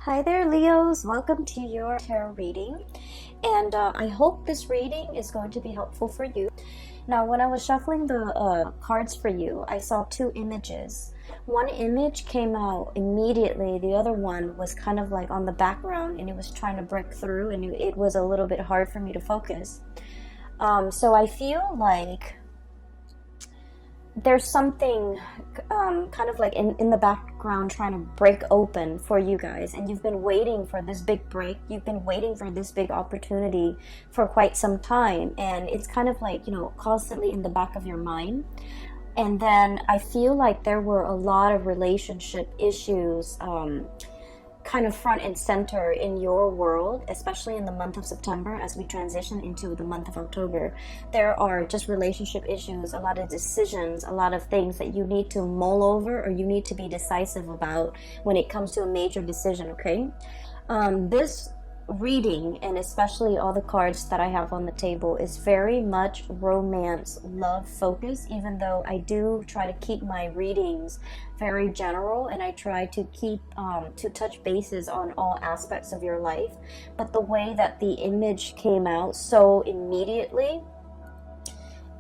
Hi there, Leos. Welcome to your tarot reading. And I hope this reading is going to be helpful for you. Now, when I was shuffling the cards for you, I saw two images. One image came out immediately. The other one was kind of like on the background, and it was trying to break through, and it was a little bit hard for me to focus. So I feel like there's something kind of like in the background trying to break open for you guys, and you've been waiting for this big break. You've been waiting for this big opportunity for quite some time, and it's kind of like, constantly in the back of your mind. And then I feel like there were a lot of relationship issues kind of front and center in your world, especially in the month of September. As we transition into the month of October, there are just relationship issues, a lot of decisions, a lot of things that you need to mull over, or you need to be decisive about when it comes to a major decision. Okay, this reading, and especially all the cards that I have on the table, is very much romance, love focused, even though I do try to keep my readings very general, and I try to keep to touch bases on all aspects of your life. But the way that the image came out so immediately,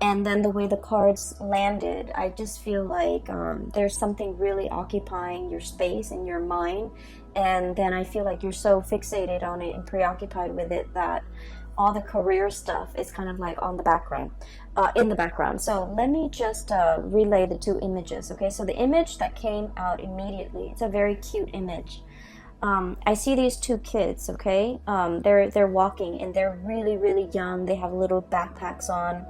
and then the way the cards landed, I just feel like there's something really occupying your space and your mind. And then I feel like you're so fixated on it and preoccupied with it that all the career stuff is kind of like on the background, in the background. So let me just relay the two images. Okay, so the image that came out immediately, it's a very cute image. I see these two kids. Okay, they're walking, and they're really young. They have little backpacks on.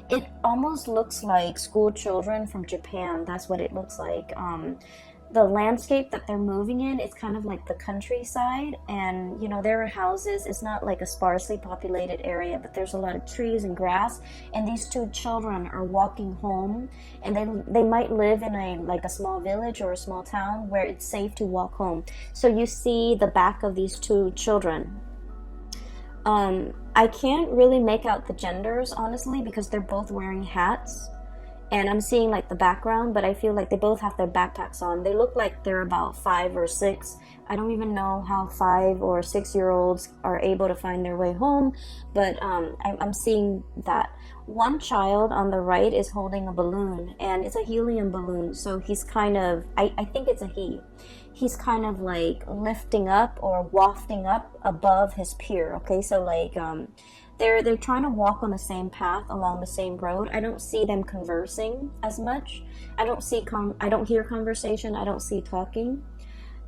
It almost looks like school children from Japan. That's what it looks like. The landscape that they're moving in is kind of like the countryside, and there are houses. It's not like a sparsely populated area, but there's a lot of trees and grass, and these two children are walking home, and they might live in a small village or a small town where it's safe to walk home. So you see the back of these two children. I can't really make out the genders, honestly, because they're both wearing hats. And I'm seeing like the background, but I feel like they both have their backpacks on. They look like they're about 5 or 6. I don't even know how 5 or 6-year-olds are able to find their way home, but I'm seeing that. One child on the right is holding a balloon, and it's a helium balloon, so he's kind of, I think it's a he. He's kind of like lifting up or wafting up above his peer. Okay, so like they're trying to walk on the same path along the same road. I don't see them conversing as much. I don't hear conversation. I don't see talking.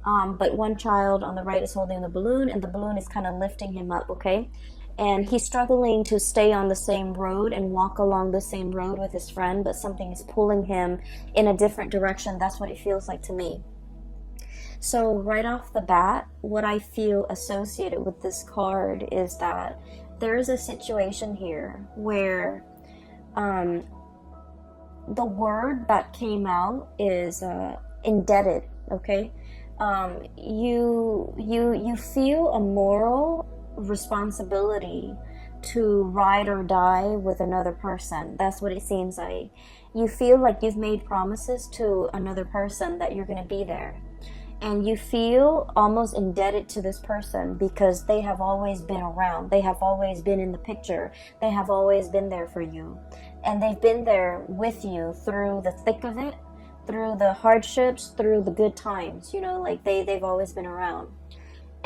But one child on the right is holding the balloon, and the balloon is kind of lifting him up. Okay, and he's struggling to stay on the same road and walk along the same road with his friend, but something is pulling him in a different direction. That's what it feels like to me. So right off the bat, what I feel associated with this card is that there is a situation here where the word that came out is indebted. Okay, you feel a moral responsibility to ride or die with another person. That's what it seems like. You feel like you've made promises to another person that you're going to be there. And you feel almost indebted to this person because they have always been around. They have always been in the picture. They have always been there for you. And they've been there with you through the thick of it, through the hardships, through the good times. Like they've always been around.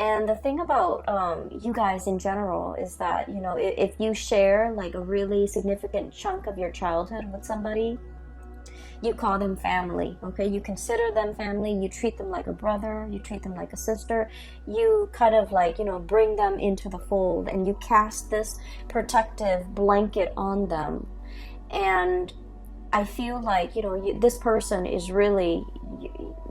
And the thing about you guys in general is that, if you share like a really significant chunk of your childhood with somebody, you call them family. Okay, you consider them family. You treat them like a brother. You treat them like a sister. You kind of like, bring them into the fold, and you cast this protective blanket on them. And I feel like, this person is really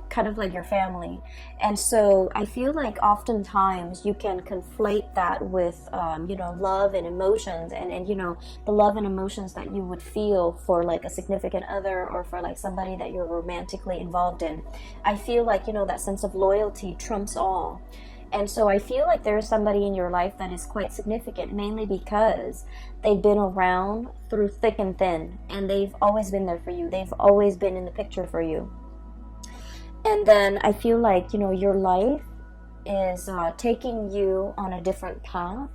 kind of like your family. And so I feel like oftentimes you can conflate that with love and emotions, and the love and emotions that you would feel for like a significant other, or for like somebody that you're romantically involved in. I feel like that sense of loyalty trumps all. And so I feel like there's somebody in your life that is quite significant, mainly because they've been around through thick and thin, and they've always been there for you. They've always been in the picture for you. And then I feel like, your life is taking you on a different path,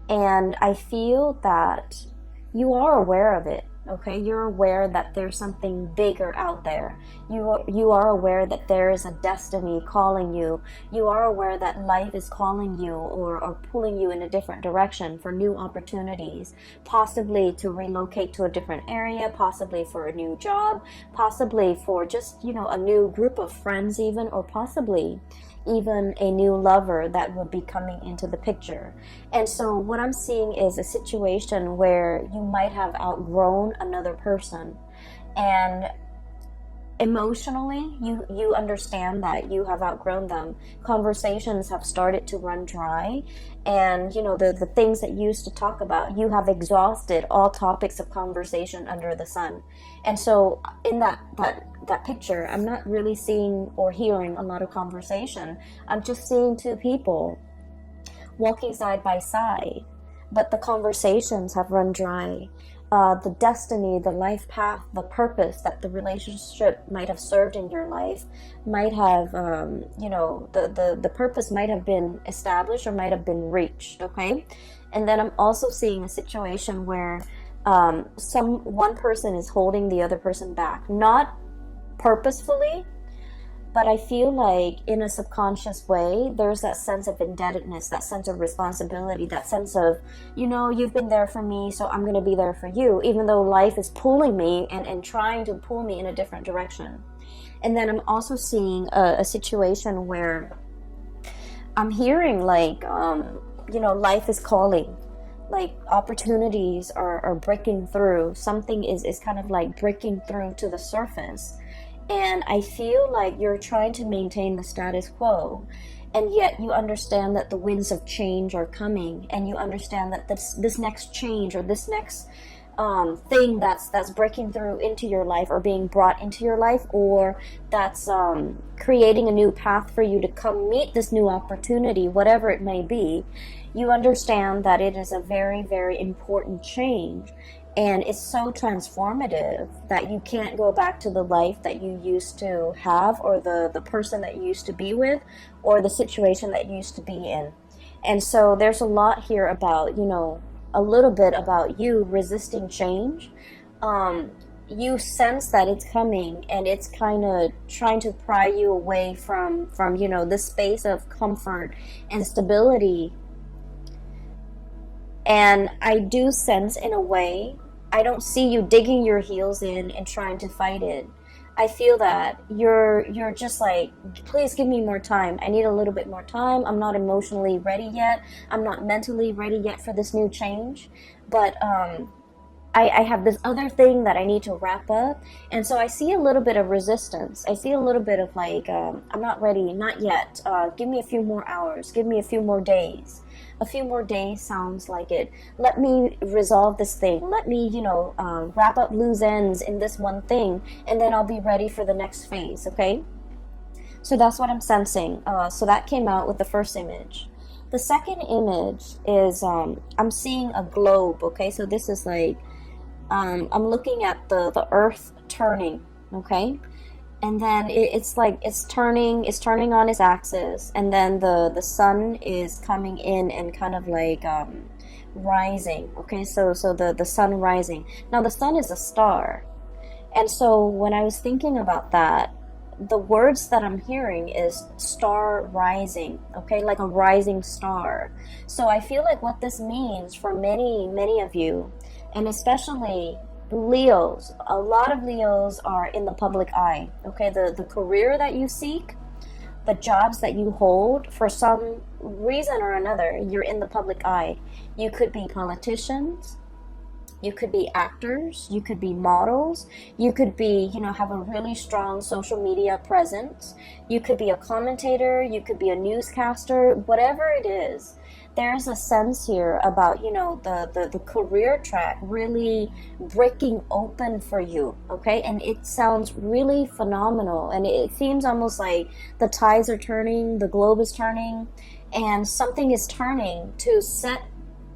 and I feel that you are aware of it. Okay, you're aware that there's something bigger out there. You are aware that there is a destiny calling you. You are aware that life is calling you or pulling you in a different direction for new opportunities, possibly to relocate to a different area, possibly for a new job, possibly for just, a new group of friends even, or possibly even a new lover that would be coming into the picture. And so what I'm seeing is a situation where you might have outgrown another person, and emotionally you understand that you have outgrown them. Conversations have started to run dry, and the things that you used to talk about, you have exhausted all topics of conversation under the sun. And so in that picture, I'm not really seeing or hearing a lot of conversation. I'm just seeing two people walking side by side, but the conversations have run dry. The destiny, the life path, the purpose that the relationship might have served in your life might have, the purpose might have been established or might have been reached, okay? And then I'm also seeing a situation where one person is holding the other person back, not purposefully, but I feel like in a subconscious way, there's that sense of indebtedness, that sense of responsibility, that sense of, you've been there for me, so I'm going to be there for you, even though life is pulling me and trying to pull me in a different direction. And then I'm also seeing a situation where I'm hearing like, life is calling. Like opportunities are breaking through. Something is kind of like breaking through to the surface. And I feel like you're trying to maintain the status quo, and yet you understand that the winds of change are coming, and you understand that this next change or this next thing that's breaking through into your life or being brought into your life, or that's creating a new path for you to come meet this new opportunity, whatever it may be, you understand that it is a very, very important change. And it's so transformative that you can't go back to the life that you used to have, or the person that you used to be with, or the situation that you used to be in. And so there's a lot here about, a little bit about you resisting change. You sense that it's coming, and it's kind of trying to pry you away from this space of comfort and stability. And I do sense, in a way, I don't see you digging your heels in and trying to fight it. I feel that you're just like, please give me more time. I need a little bit more time. I'm not emotionally ready yet. I'm not mentally ready yet for this new change. But I have this other thing that I need to wrap up. And so I see a little bit of resistance. I see a little bit of like, I'm not ready, not yet. Give me a few more hours. Give me a few more days. A few more days sounds like it. Let me resolve this thing. Let me, wrap up loose ends in this one thing, and then I'll be ready for the next phase, okay? So that's what I'm sensing. So that came out with the first image. The second image is, I'm seeing a globe, okay? So this is like, I'm looking at the earth turning, okay? And then it's like it's turning on its axis, and then the sun is coming in and kind of like rising, okay? So the sun rising. Now the sun is a star, and so when I was thinking about that, the words that I'm hearing is star rising, okay? Like a rising star. So I feel like what this means for many of you, and especially Leos, a lot of Leos are in the public eye, okay? The career that you seek, the jobs that you hold, for some reason or another, you're in the public eye. You could be politicians, you could be actors, you could be models, you could be, have a really strong social media presence, you could be a commentator, you could be a newscaster, whatever it is. There's a sense here about, the career track really breaking open for you, okay? And it sounds really phenomenal. And it seems almost like the tides are turning, the globe is turning, and something is turning to set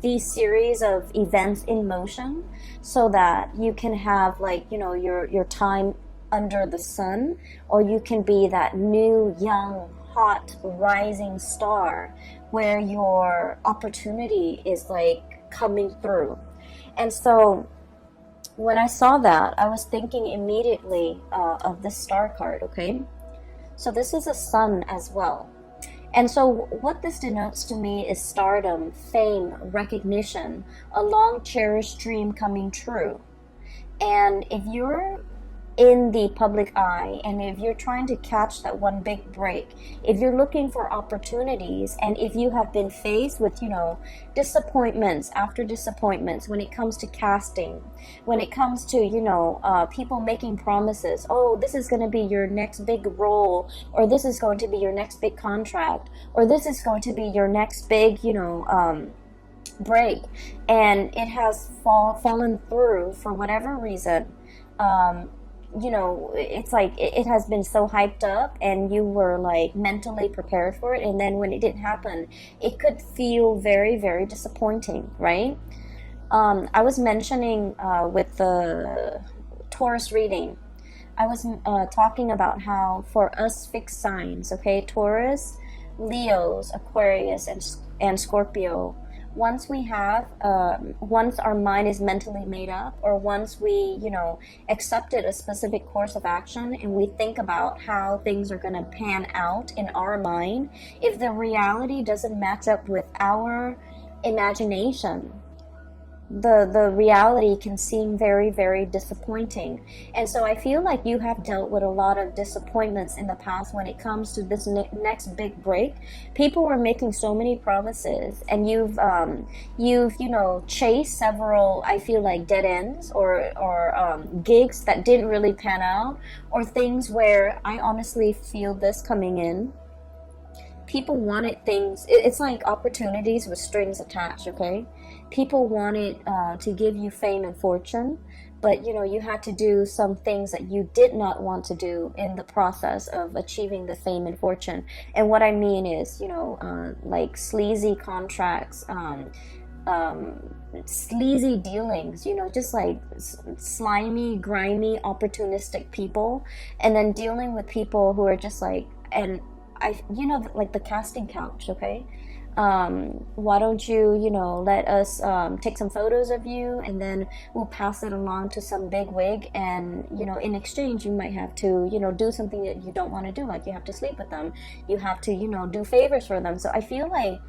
these series of events in motion so that you can have like, your time under the sun, or you can be that new, young, hot rising star where your opportunity is like coming through. And so when I saw that, I was thinking immediately of this star card, okay? So this is a sun as well. And so what this denotes to me is stardom, fame, recognition, a long cherished dream coming true. And if you're in the public eye, and if you're trying to catch that one big break, if you're looking for opportunities, and if you have been faced with, disappointments after disappointments when it comes to casting, when it comes to, people making promises, oh, this is going to be your next big role, or this is going to be your next big contract, or this is going to be your next big, break, and it has fallen through for whatever reason. It's like it has been so hyped up and you were like mentally prepared for it, and then when it didn't happen, it could feel very, very disappointing, right? I was mentioning with the Taurus reading, I was talking about how for us fixed signs, okay, Taurus, Leos, Aquarius, and Scorpio, once our mind is mentally made up, or once we, accepted a specific course of action and we think about how things are going to pan out in our mind, if the reality doesn't match up with our imagination, the reality can seem very, very disappointing. And so I feel like you have dealt with a lot of disappointments in the past when it comes to this next big break. People were making so many promises, and you've chased several, I feel like, dead ends, or gigs that didn't really pan out, or things where I honestly feel this coming in. People wanted things, it's like opportunities with strings attached, okay? People wanted to give you fame and fortune, but you had to do some things that you did not want to do in the process of achieving the fame and fortune. And what I mean is, like sleazy contracts, sleazy dealings, just like slimy, grimy, opportunistic people, and then dealing with people who are just like, and like the casting couch, okay? Why don't you, let us take some photos of you, and then we'll pass it along to some big wig, and, in exchange, you might have to, do something that you don't want to do, like you have to sleep with them, you have to, do favors for them. So I feel like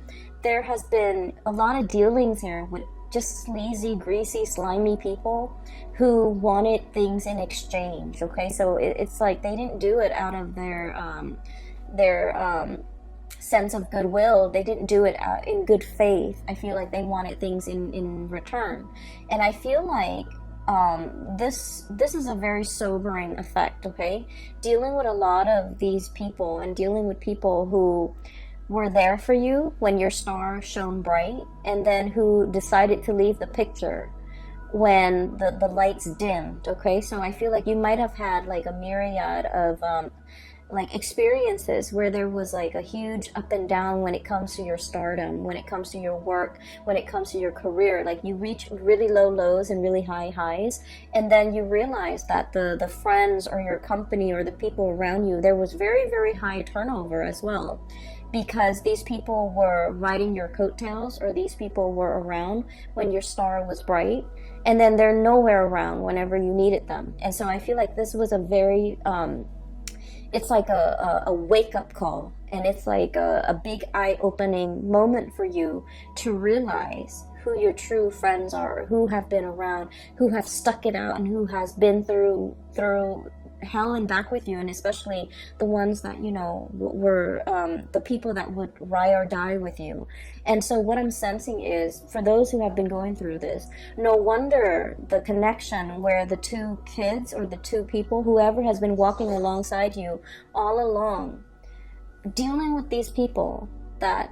there has been a lot of dealings here with just sleazy, greasy, slimy people who wanted things in exchange, okay? So it's like they didn't do it out of their sense of goodwill. They didn't do it in good faith. I feel like they wanted things in return. And I feel like this is a very sobering effect, okay? Dealing with a lot of these people, and dealing with people who were there for you when your star shone bright, and then who decided to leave the picture when the lights dimmed, okay? So I feel like you might have had like a myriad of like experiences where there was like a huge up and down when it comes to your stardom, when it comes to your work, when it comes to your career. Like you reach really low lows and really high highs, and then you realize that the friends or your company or the people around you, there was very, very high turnover as well, because these people were riding your coattails, or these people were around when your star was bright, and then they're nowhere around whenever you needed them. And so I feel like this was a very it's like a wake-up call, and it's like a big eye-opening moment for you to realize who your true friends are, who have been around, who have stuck it out, and who has been through hell and back with you, and especially the ones that were the people that would ride or die with you. And so what I'm sensing is, for those who have been going through this, no wonder the connection where the two kids, or the two people, whoever has been walking alongside you all along, dealing with these people that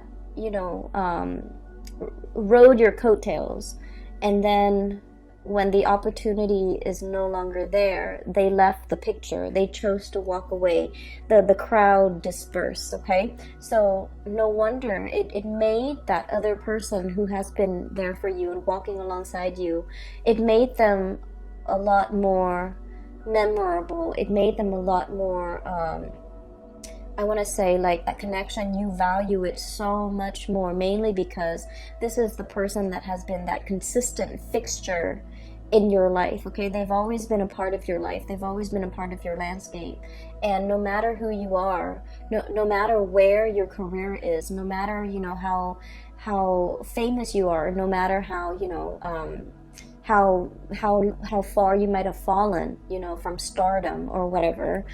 rode your coattails, and then when the opportunity is no longer there, they left the picture. They chose to walk away. The crowd dispersed, okay? So no wonder it made that other person who has been there for you and walking alongside you, it made them a lot more memorable. It made them a lot more I want to say, like, that connection, you value it so much more, mainly because this is the person that has been that consistent fixture in your life. Okay, they've always been a part of your life, they've always been a part of your landscape. And no matter who you are, no matter where your career is, no matter, you know, how famous you are, no matter how, you know, how far you might have fallen, you know, from stardom or whatever,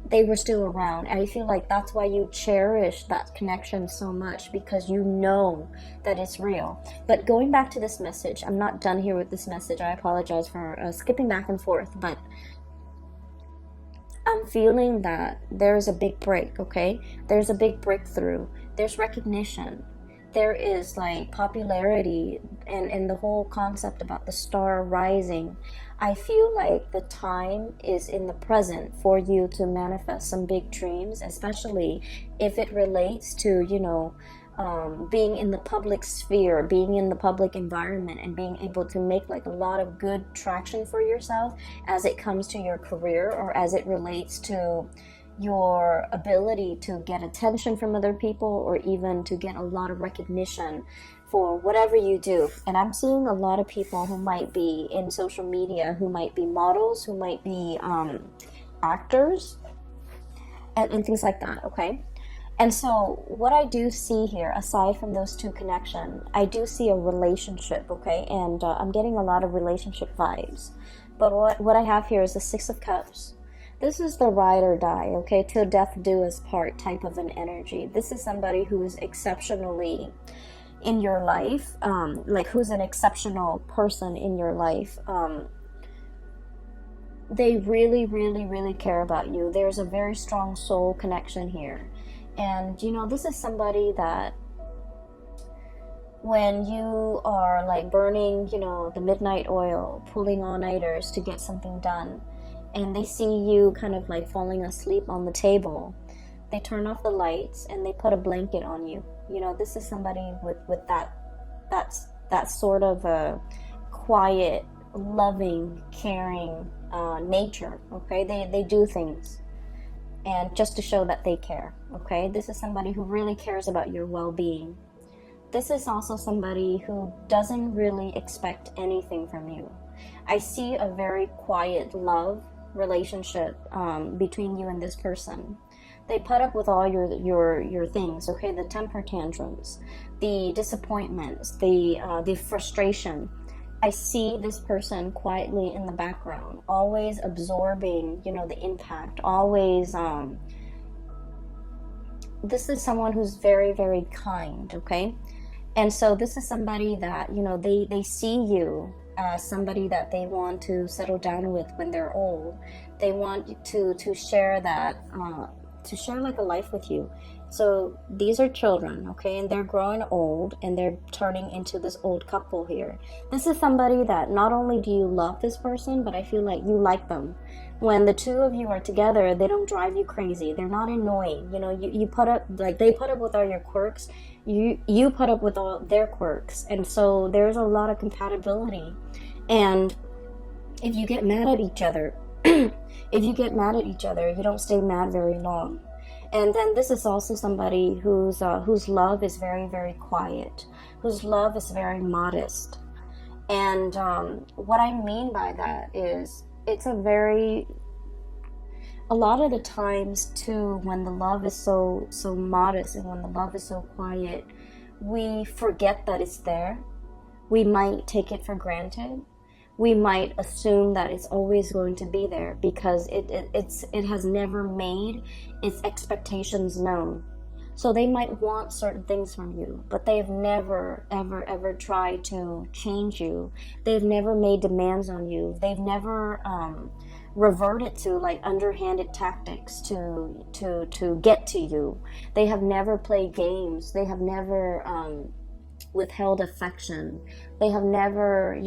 they were still around. And I feel like that's why you cherish that connection so much, because you know that it's real. But going back to this message, I'm not done here with this message. I apologize for skipping back and forth, but I'm feeling that there's a big break, okay? There's a big breakthrough. There's recognition. There is like popularity, and the whole concept about the star rising. I feel like the time is in the present for you to manifest some big dreams, especially if it relates to, you know, being in the public sphere, being in the public environment, and being able to make like a lot of good traction for yourself as it comes to your career, or as it relates to your ability to get attention from other people, or even to get a lot of recognition for whatever you do. And I'm seeing a lot of people who might be in social media, who might be models, who might be actors, and things like that, okay? And so what I do see here, aside from those two connections, I do see a relationship, okay? And I'm getting a lot of relationship vibes. But what I have here is the Six of Cups. This is the ride or die, okay? Till death do us part type of an energy. This is somebody who is exceptionally in your life, like who's an exceptional person in your life. They really, really, really care about you. There's a very strong soul connection here. And, you know, this is somebody that when you are like burning, you know, the midnight oil, pulling all-nighters to get something done, and they see you kind of like falling asleep on the table, they turn off the lights and they put a blanket on you. You know, this is somebody with that sort of a quiet, loving, caring nature, okay? They do things, and just to show that they care, okay? This is somebody who really cares about your well-being. This is also somebody who doesn't really expect anything from you. I see a very quiet love relationship between you and this person. They put up with all your things, okay? The temper tantrums, the disappointments, the frustration. I see this person quietly in the background, always absorbing, you know, the impact, always, this is someone who's very, very kind, okay? And so this is somebody that, you know, they see you as somebody that they want to settle down with when they're old. They want to share that, to share like a life with you. So these are children, okay, and they're growing old, and they're turning into this old couple here. This is somebody that not only do you love this person, but I feel like you like them. When the two of you are together, they don't drive you crazy. They're not annoying. You know, you put up, like, they put up with all your quirks. You put up with all their quirks. And so there's a lot of compatibility. And if you get mad at each other, you don't stay mad very long. And then this is also somebody whose love is very, very quiet, whose love is very modest. And what I mean by that is, it's a lot of the times too, when the love is so modest, and when the love is so quiet, we forget that it's there. We might take it for granted. We might assume that it's always going to be there, because it has never made its expectations known. So they might want certain things from you, but they've never, ever tried to change you. They've never made demands on you. They've never reverted to like underhanded tactics to get to you. They have never played games. They have never withheld affection. They have never,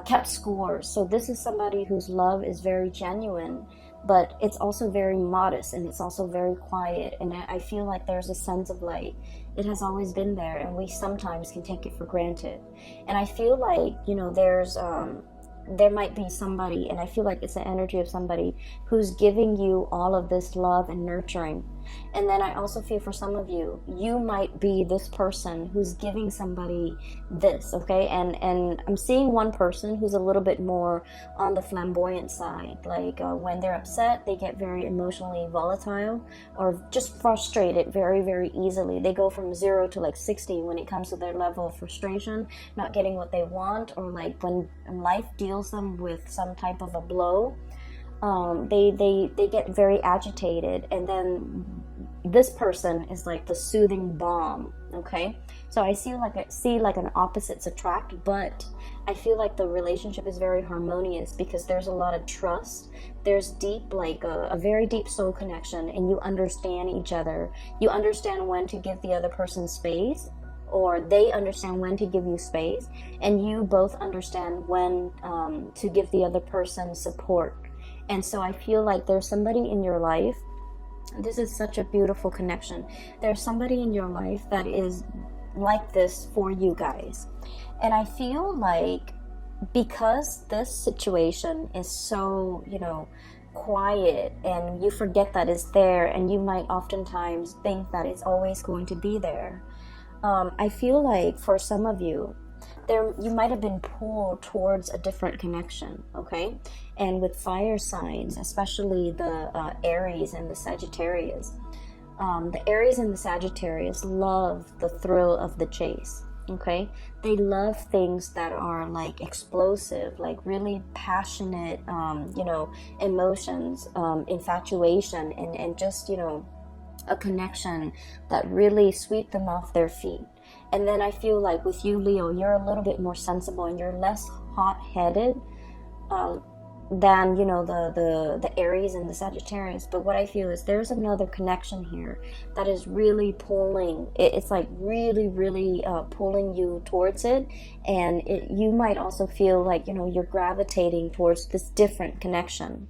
kept score. So this is somebody whose love is very genuine, but it's also very modest, and it's also very quiet. And I feel like there's a sense of light. It has always been there, and we sometimes can take it for granted. And I feel like, there's there might be somebody, and I feel like it's the energy of somebody who's giving you all of this love and nurturing. And then I also feel for some of you, you might be this person who's giving somebody this, okay? And I'm seeing one person who's a little bit more on the flamboyant side. Like when they're upset, they get very emotionally volatile or just frustrated very, very easily. They go from 0 to like 60 when it comes to their level of frustration, not getting what they want, or like when life deals them with some type of a blow. They get very agitated, and then this person is like the soothing balm, okay? So I see like an opposites attract, but I feel like the relationship is very harmonious because there's a lot of trust. There's deep, like a very deep soul connection, and you understand each other. You understand when to give the other person space, or they understand when to give you space, and you both understand when to give the other person support. And so I feel like there's somebody in your life. This is such a beautiful connection. There's somebody in your life that is like this for you guys. And I feel like because this situation is so, quiet, and you forget that it's there, and you might oftentimes think that it's always going to be there. I feel like for some of you, you might have been pulled towards a different connection, okay? And with fire signs, especially the Aries and the Sagittarius, the Aries and the Sagittarius love the thrill of the chase, okay? They love things that are like explosive, like really passionate, emotions, infatuation, and just, a connection that really sweep them off their feet. And then I feel like with you, Leo, you're a little bit more sensible and you're less hot-headed than, the Aries and the Sagittarius. But what I feel is there's another connection here that is really pulling. It's like really, really pulling you towards it. And you might also feel like, you're gravitating towards this different connection.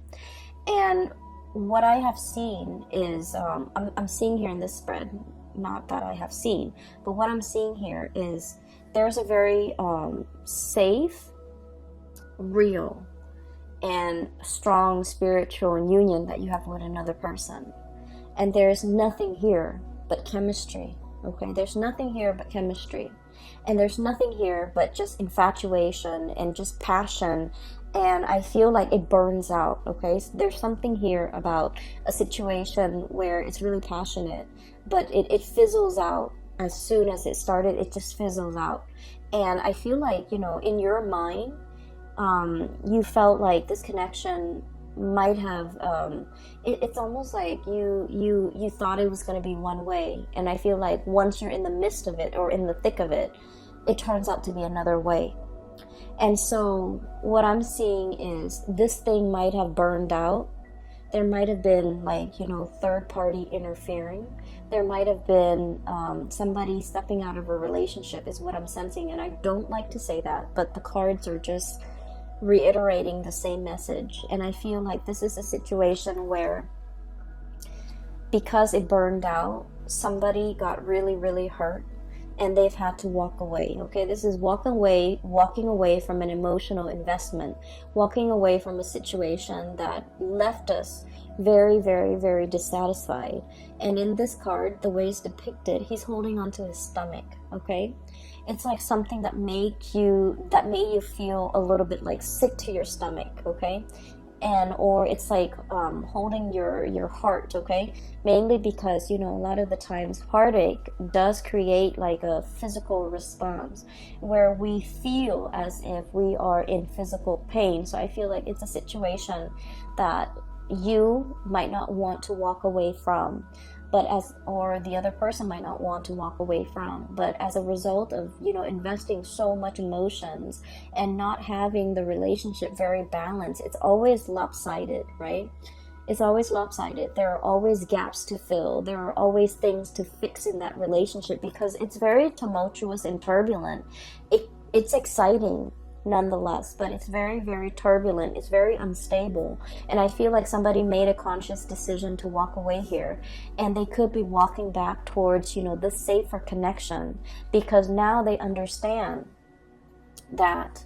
And what I have seen is, I'm seeing here in this spread, not that I have seen, but what I'm seeing here is there's a very safe, real, and strong spiritual union that you have with another person. And there's nothing here but chemistry, okay? There's nothing here but chemistry. And there's nothing here but just infatuation and just passion. And I feel like it burns out, okay? So there's something here about a situation where it's really passionate, but it fizzles out as soon as it started. It just fizzles out. And I feel like, in your mind, you felt like this connection might have, it's almost like you thought it was going to be one way. And I feel like once you're in the midst of it or in the thick of it, it turns out to be another way. And so what I'm seeing is this thing might have burned out. There might have been third party interfering. There might have been somebody stepping out of a relationship is what I'm sensing. And I don't like to say that, but the cards are just reiterating the same message. And I feel like this is a situation where because it burned out, somebody got really, really hurt. And they've had to walk away, okay? This is walking away from an emotional investment, walking away from a situation that left us very, very, very dissatisfied. And in this card, the way it's depicted, he's holding onto his stomach, okay? It's like something that made you feel a little bit like sick to your stomach, okay? Or it's like holding your heart, okay? Mainly because, a lot of the times heartache does create like a physical response where we feel as if we are in physical pain. So I feel like it's a situation that you might not want to walk away from, or the other person might not want to walk away from. But as a result of, investing so much emotions and not having the relationship very balanced, it's always lopsided, right? It's always lopsided. There are always gaps to fill. There are always things to fix in that relationship because it's very tumultuous and turbulent. It's exciting nonetheless, but it's very, very turbulent. It's very unstable. And I feel like somebody made a conscious decision to walk away here, and they could be walking back towards, the safer connection, because now they understand that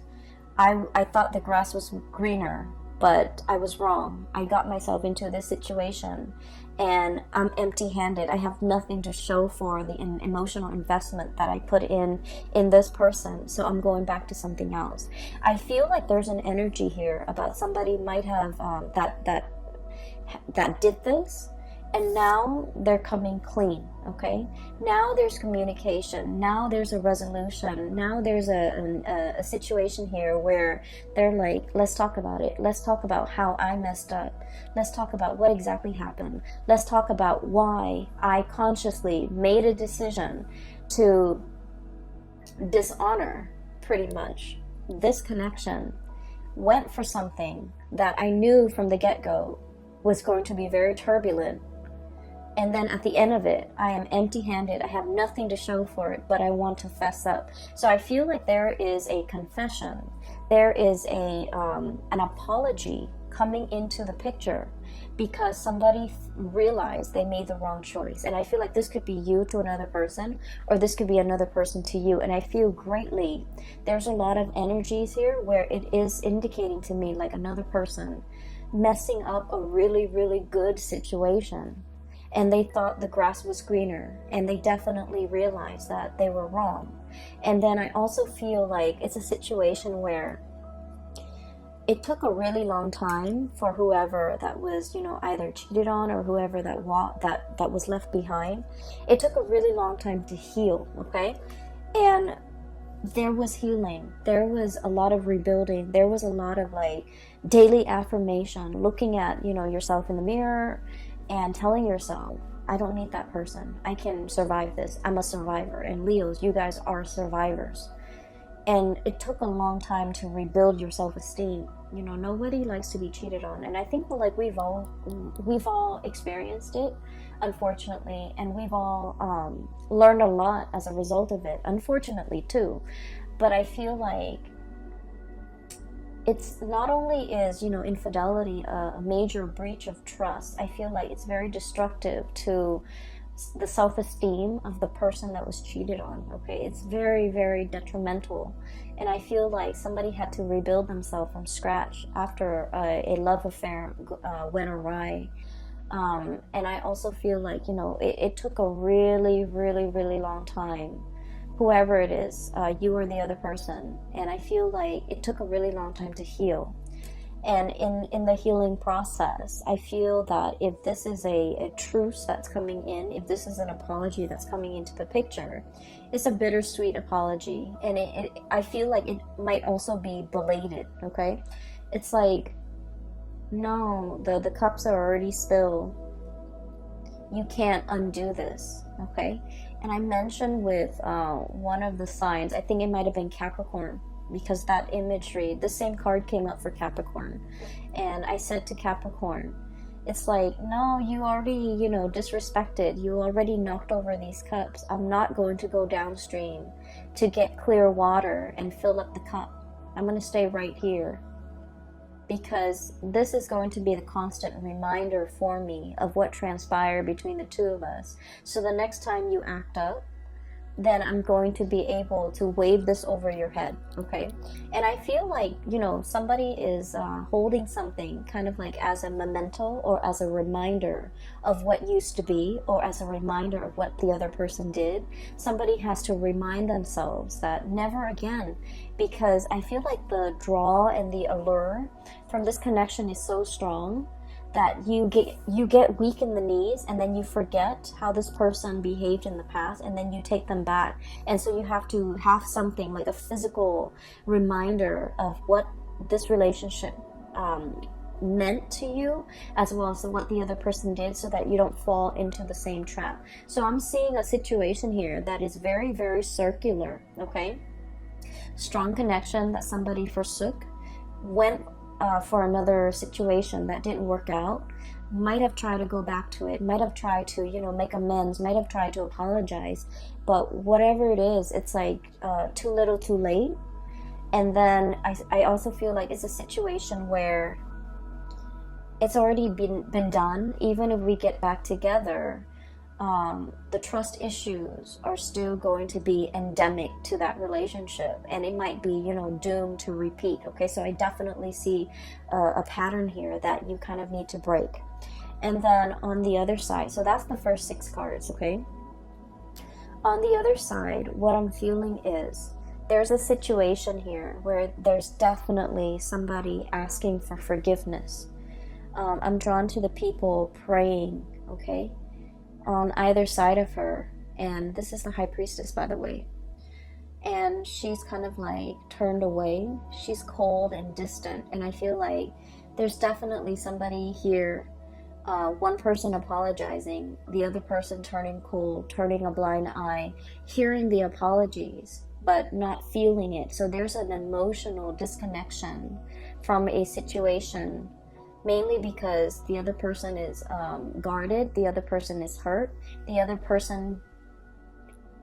I thought the grass was greener, but I was wrong. I got myself into this situation and I'm empty-handed. I have nothing to show for the emotional investment that I put in this person, so I'm going back to something else. I feel like there's an energy here about somebody might have that did this, and now they're coming clean. Okay, now there's communication, now there's a resolution, now there's a situation here where they're like, let's talk about it, let's talk about how I messed up, let's talk about what exactly happened, let's talk about why I consciously made a decision to dishonor pretty much this connection, went for something that I knew from the get-go was going to be very turbulent. And then at the end of it, I am empty-handed. I have nothing to show for it, but I want to fess up. So I feel like there is a confession. There is an apology coming into the picture because somebody realized they made the wrong choice. And I feel like this could be you to another person, or this could be another person to you. And I feel greatly, there's a lot of energies here where it is indicating to me like another person messing up a really, really good situation. And they thought the grass was greener, and they definitely realized that they were wrong. And then I also feel like it's a situation where it took a really long time for whoever that was, either cheated on or whoever that was left behind. It took a really long time to heal, okay? And there was healing. There was a lot of rebuilding. There was a lot of like daily affirmation, looking at, yourself in the mirror and telling yourself, I don't need that person. I can survive this. I'm a survivor. And Leos, you guys are survivors. And it took a long time to rebuild your self-esteem. Nobody likes to be cheated on. And I think like we've all experienced it, unfortunately, and we've all learned a lot as a result of it, unfortunately too. But I feel like it's not only is, infidelity a major breach of trust, I feel like it's very destructive to the self-esteem of the person that was cheated on, okay? It's very, very detrimental. And I feel like somebody had to rebuild themselves from scratch after a love affair went awry. And I also feel like, it took a really, really, really long time, whoever it is, you or the other person. And I feel like it took a really long time to heal. And in the healing process, I feel that if this is a truce that's coming in, if this is an apology that's coming into the picture, it's a bittersweet apology. And I feel like it might also be belated, okay? It's like, no, the cups are already spilled. You can't undo this, okay? And I mentioned with one of the signs, I think it might have been Capricorn, because that imagery, the same card came up for Capricorn. And I said to Capricorn, it's like, no, you already, disrespected. You already knocked over these cups. I'm not going to go downstream to get clear water and fill up the cup. I'm going to stay right here, because this is going to be the constant reminder for me of what transpired between the two of us. So the next time you act up, then I'm going to be able to wave this over your head, okay? And I feel like, somebody is holding something kind of like as a memento or as a reminder of what used to be, or as a reminder of what the other person did. Somebody has to remind themselves that never again, because I feel like the draw and the allure from this connection is so strong that you get weak in the knees, and then you forget how this person behaved in the past, and then you take them back. And so you have to have something like a physical reminder of what this relationship meant to you, as well as what the other person did, so that you don't fall into the same trap. So I'm seeing a situation here that is very, very circular, okay? Strong connection that somebody forsook, went for another situation that didn't work out, might have tried to go back to it, might have tried to, make amends, might have tried to apologize, but whatever it is, it's like too little too late. And then I also feel like it's a situation where it's already been done. Even if we get back together, the trust issues are still going to be endemic to that relationship, and it might be, you know, doomed to repeat. Okay, so I definitely see a pattern here that you kind of need to break. And then on the other side, so that's the first 6 cards. Okay, on the other side, what I'm feeling is there's a situation here where there's definitely somebody asking for forgiveness. I'm drawn to the people praying, okay, on either side of her. And this is the High Priestess, by the way. And she's kind of like turned away. She's cold and distant. And I feel like there's definitely somebody here, one person apologizing, the other person turning cold, turning a blind eye, hearing the apologies, but not feeling it. So there's an emotional disconnection from a situation, mainly because the other person is guarded, the other person is hurt, the other person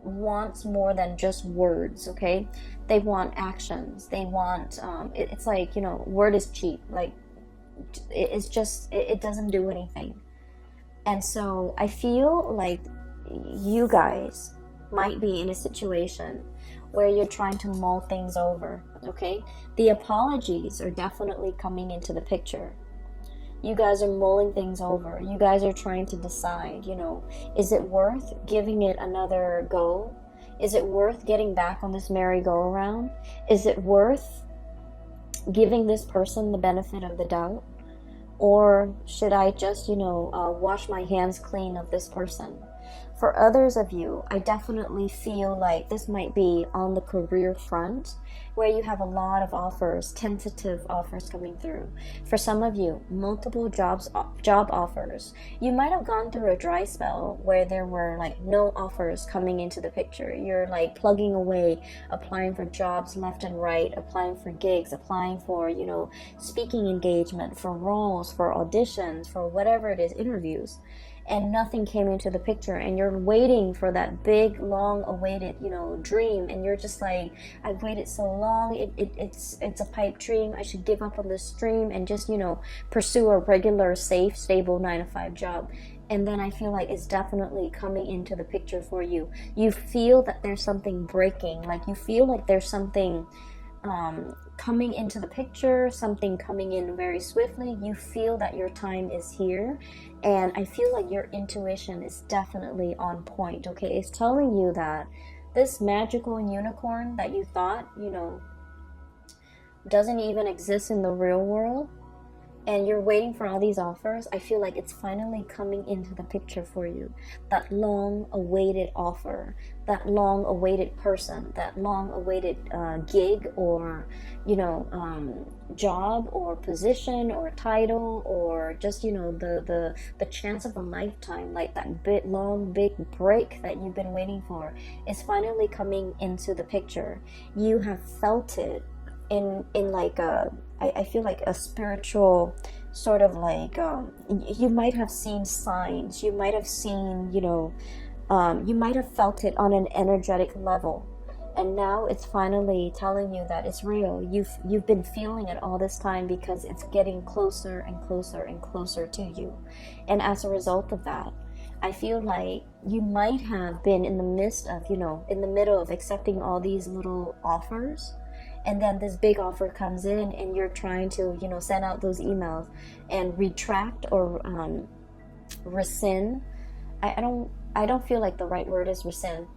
wants more than just words. Okay, they want actions, they want it's like, you know, word is cheap. Like, it's just, it doesn't do anything. And so I feel like you guys might be in a situation where you're trying to mull things over. Okay, the apologies are definitely coming into the picture. You guys are mulling things over. You guys are trying to decide, you know, is it worth giving it another go? Is it worth getting back on this merry-go-round? Is it worth giving this person the benefit of the doubt? Or should I just, you know, wash my hands clean of this person? For others of you, I definitely feel like this might be on the career front, where you have a lot of offers, tentative offers coming through. For some of you, multiple job offers. You might have gone through a dry spell where there were like no offers coming into the picture. You're like plugging away, applying for jobs left and right, applying for gigs, applying for, you know, speaking engagement, for roles, for auditions, for whatever it is, interviews. And nothing came into the picture, and you're waiting for that big, long-awaited, you know, dream, and you're just like, I've waited so long, it's a pipe dream, I should give up on this dream and just, you know, pursue a regular, safe, stable 9-to-5 job. And then I feel like it's definitely coming into the picture for you. You feel that there's something breaking, like you feel like there's something coming into the picture, something coming in very swiftly. You feel that your time is here, and I feel like your intuition is definitely on point. Okay, it's telling you that this magical unicorn that you thought, you know, doesn't even exist in the real world, and you're waiting for all these offers, I feel like it's finally coming into the picture for you. That long-awaited offer, that long-awaited person, that long-awaited gig, or, you know, job or position or title, or just, you know, the chance of a lifetime, like that big break that you've been waiting for, is finally coming into the picture. You have felt it in like a, I feel like a spiritual sort of like, you might have seen signs, you might have seen, you know, you might have felt it on an energetic level, and now it's finally telling you that it's real. You've been feeling it all this time because it's getting closer and closer and closer to you. And as a result of that, I feel like you might have been in the midst of, you know, in the middle of accepting all these little offers, and then this big offer comes in, and you're trying to, you know, send out those emails and retract or rescind. I don't feel like the right word is rescind.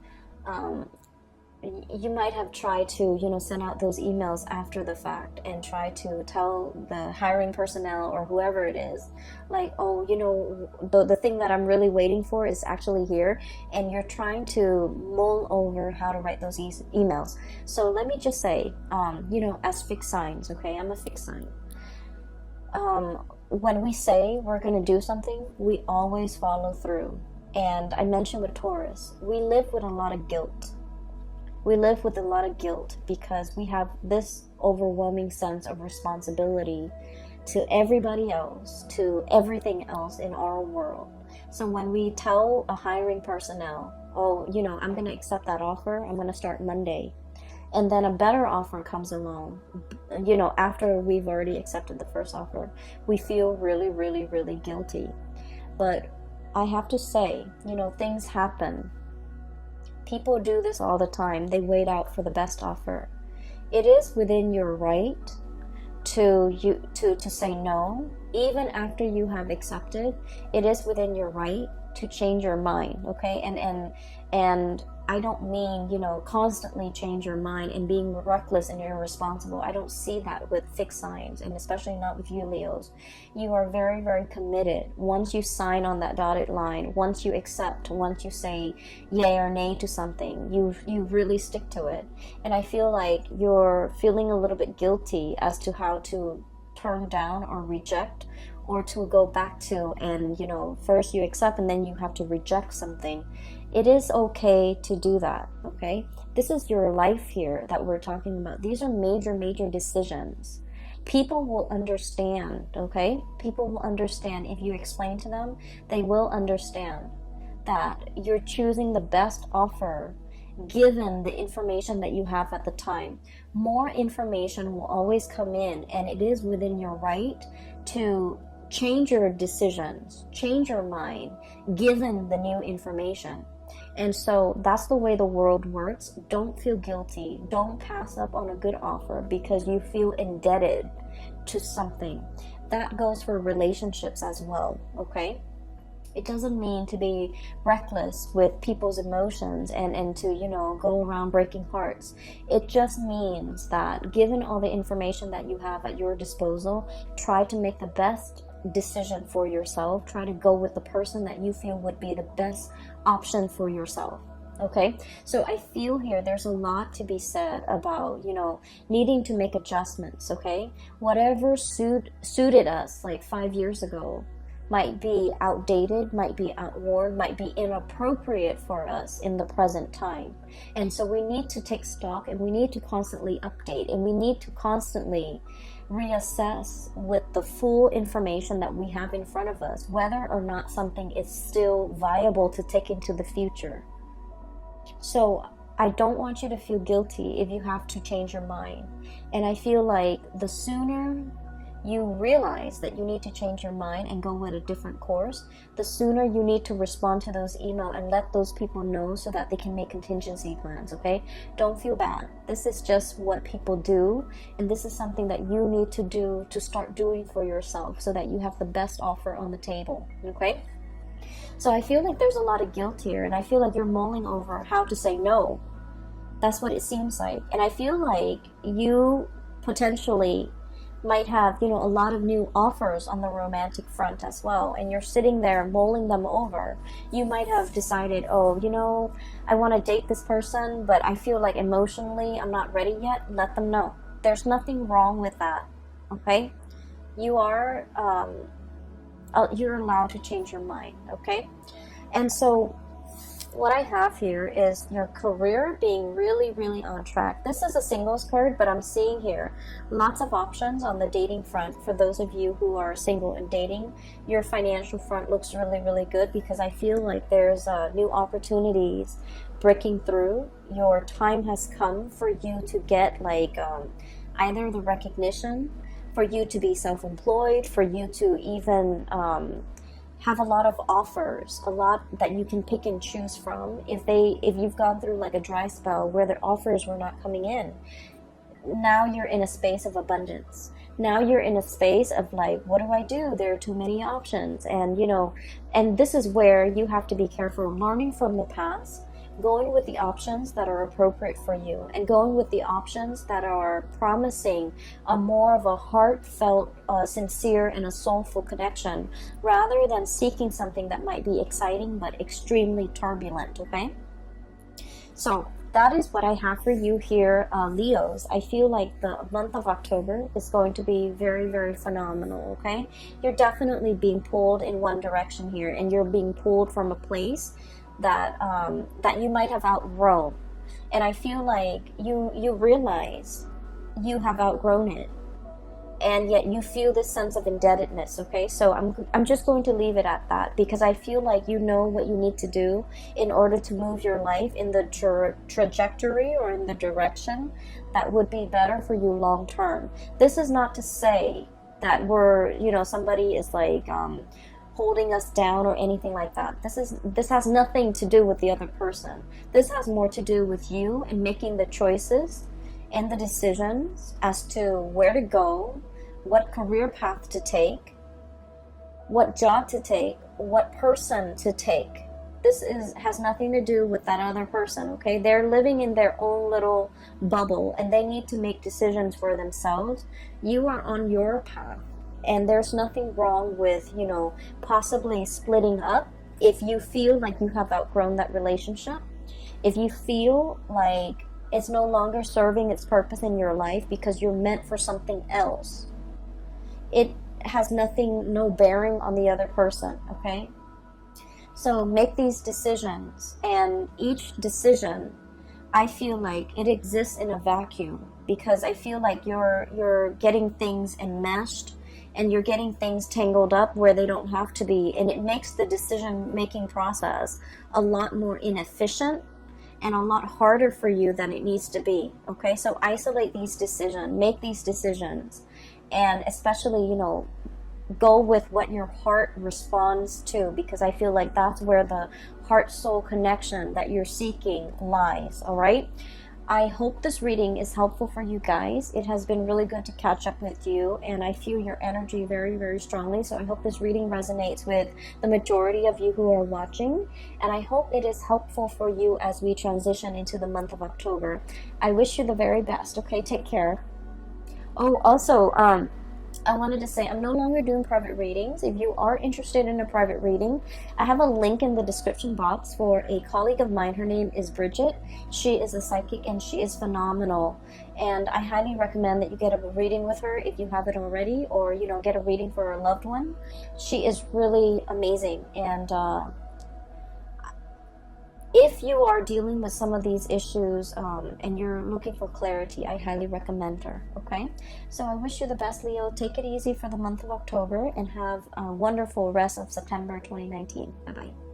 You might have tried to, you know, send out those emails after the fact and try to tell the hiring personnel or whoever it is, like, oh, you know, the thing that I'm really waiting for is actually here, and you're trying to mull over how to write those emails. So let me just say, you know, as fixed signs, okay, I'm a fixed sign. When we say we're going to do something, we always follow through. And I mentioned with Taurus, we live with a lot of guilt. We live with a lot of guilt because we have this overwhelming sense of responsibility to everybody else, to everything else in our world. So when we tell a hiring personnel, oh, you know, I'm going to accept that offer, I'm going to start Monday, and then a better offer comes along, you know, after we've already accepted the first offer, we feel really, really, really guilty. But I have to say, you know, things happen. People do this all the time. They wait out for the best offer. It is within your right to say no, even after you have accepted. It is within your right to change your mind, okay? And I don't mean, you know, constantly change your mind and being reckless and irresponsible. I don't see that with fixed signs, and especially not with you, Leos. You are very, very committed. Once you sign on that dotted line, once you accept, once you say yay or nay to something, you really stick to it. And I feel like you're feeling a little bit guilty as to how to turn down or reject, or to go back to, and you know, first you accept and then you have to reject something. It is okay to do that, okay? This is your life here that we're talking about. These are major, major decisions. People will understand, okay? People will understand if you explain to them. They will understand that you're choosing the best offer given the information that you have at the time. More information will always come in, and it is within your right to change your decisions, change your mind, given the new information. And so that's the way the world works. Don't feel guilty. Don't pass up on a good offer because you feel indebted to something. That goes for relationships as well, okay? It doesn't mean to be reckless with people's emotions and to, you know, go around breaking hearts. It just means that given all the information that you have at your disposal, try to make the best decision for yourself. Try to go with the person that you feel would be the best option for yourself. Okay, so I feel here there's a lot to be said about, you know, needing to make adjustments. Okay, whatever suited us like 5 years ago might be outdated, might be outworn, might be inappropriate for us in the present time. And so we need to take stock, and we need to constantly update, and we need to constantly reassess with the full information that we have in front of us, whether or not something is still viable to take into the future. So I don't want you to feel guilty if you have to change your mind. And I feel like the sooner you realize that you need to change your mind and go with a different course, the sooner you need to respond to those emails and let those people know so that they can make contingency plans, okay? Don't feel bad. This is just what people do, and this is something that you need to do, to start doing for yourself so that you have the best offer on the table, okay? So I feel like there's a lot of guilt here, and I feel like you're mulling over how to say no. That's what it seems like. And I feel like you potentially might have, you know, a lot of new offers on the romantic front as well, and you're sitting there mulling them over. You might have decided, oh, you know, I want to date this person, but I feel like emotionally I'm not ready yet. Let them know. There's nothing wrong with that, okay? You are you're allowed to change your mind, okay? And so what I have here is your career being really, really on track. This is a singles card, but I'm seeing here lots of options on the dating front for those of you who are single and dating. Your financial front looks really, really good because I feel like there's new opportunities breaking through. Your time has come for you to get like either the recognition, for you to be self-employed, for you to even have a lot of offers, a lot that you can pick and choose from. If you've gone through like a dry spell where the offers were not coming in, now you're in a space of abundance. Now you're in a space of like, what do I do? There are too many options. And you know, and this is where you have to be careful, learning from the past, going with the options that are appropriate for you, and going with the options that are promising a more of a heartfelt, sincere, and a soulful connection, rather than seeking something that might be exciting but extremely turbulent, okay? So that is what I have for you here, Leos. I feel like the month of October is going to be very, very phenomenal, okay? You're definitely being pulled in one direction here, and you're being pulled from a place that that you might have outgrown. And I feel like you realize you have outgrown it, and yet you feel this sense of indebtedness, okay? So I'm just going to leave it at that, because I feel like you know what you need to do in order to move your life in the trajectory or in the direction that would be better for you long term. This is not to say that somebody is like holding us down or anything like that. This has nothing to do with the other person. This has more to do with you and making the choices and the decisions as to where to go, what career path to take, what job to take, what person to take. This has nothing to do with that other person, okay? They're living in their own little bubble and they need to make decisions for themselves. You are on your path, and there's nothing wrong with, you know, possibly splitting up if you feel like you have outgrown that relationship. If you feel like it's no longer serving its purpose in your life because you're meant for something else. It has no bearing on the other person, okay? So make these decisions, and each decision, I feel like it exists in a vacuum, because I feel like you're getting things enmeshed and you're getting things tangled up where they don't have to be, and it makes the decision making process a lot more inefficient and a lot harder for you than it needs to be, okay? So isolate these decisions, make these decisions, and especially, you know, go with what your heart responds to, because I feel like that's where the heart-soul connection that you're seeking lies, all right? I hope this reading is helpful for you guys. It has been really good to catch up with you, and I feel your energy very, very strongly, so I hope this reading resonates with the majority of you who are watching, and I hope it is helpful for you as we transition into the month of October. I wish you the very best, okay? Take care. Oh, also, I wanted to say I'm no longer doing private readings. If you are interested in a private reading, I have a link in the description box for a colleague of mine. Her name is Bridget. She is a psychic and she is phenomenal. And I highly recommend that you get a reading with her if you haven't already, or, you know, get a reading for a loved one. She is really amazing. And if you are dealing with some of these issues and you're looking for clarity, I highly recommend her, okay? So I wish you the best, Leo. Take it easy for the month of October and have a wonderful rest of September 2019. Bye-bye.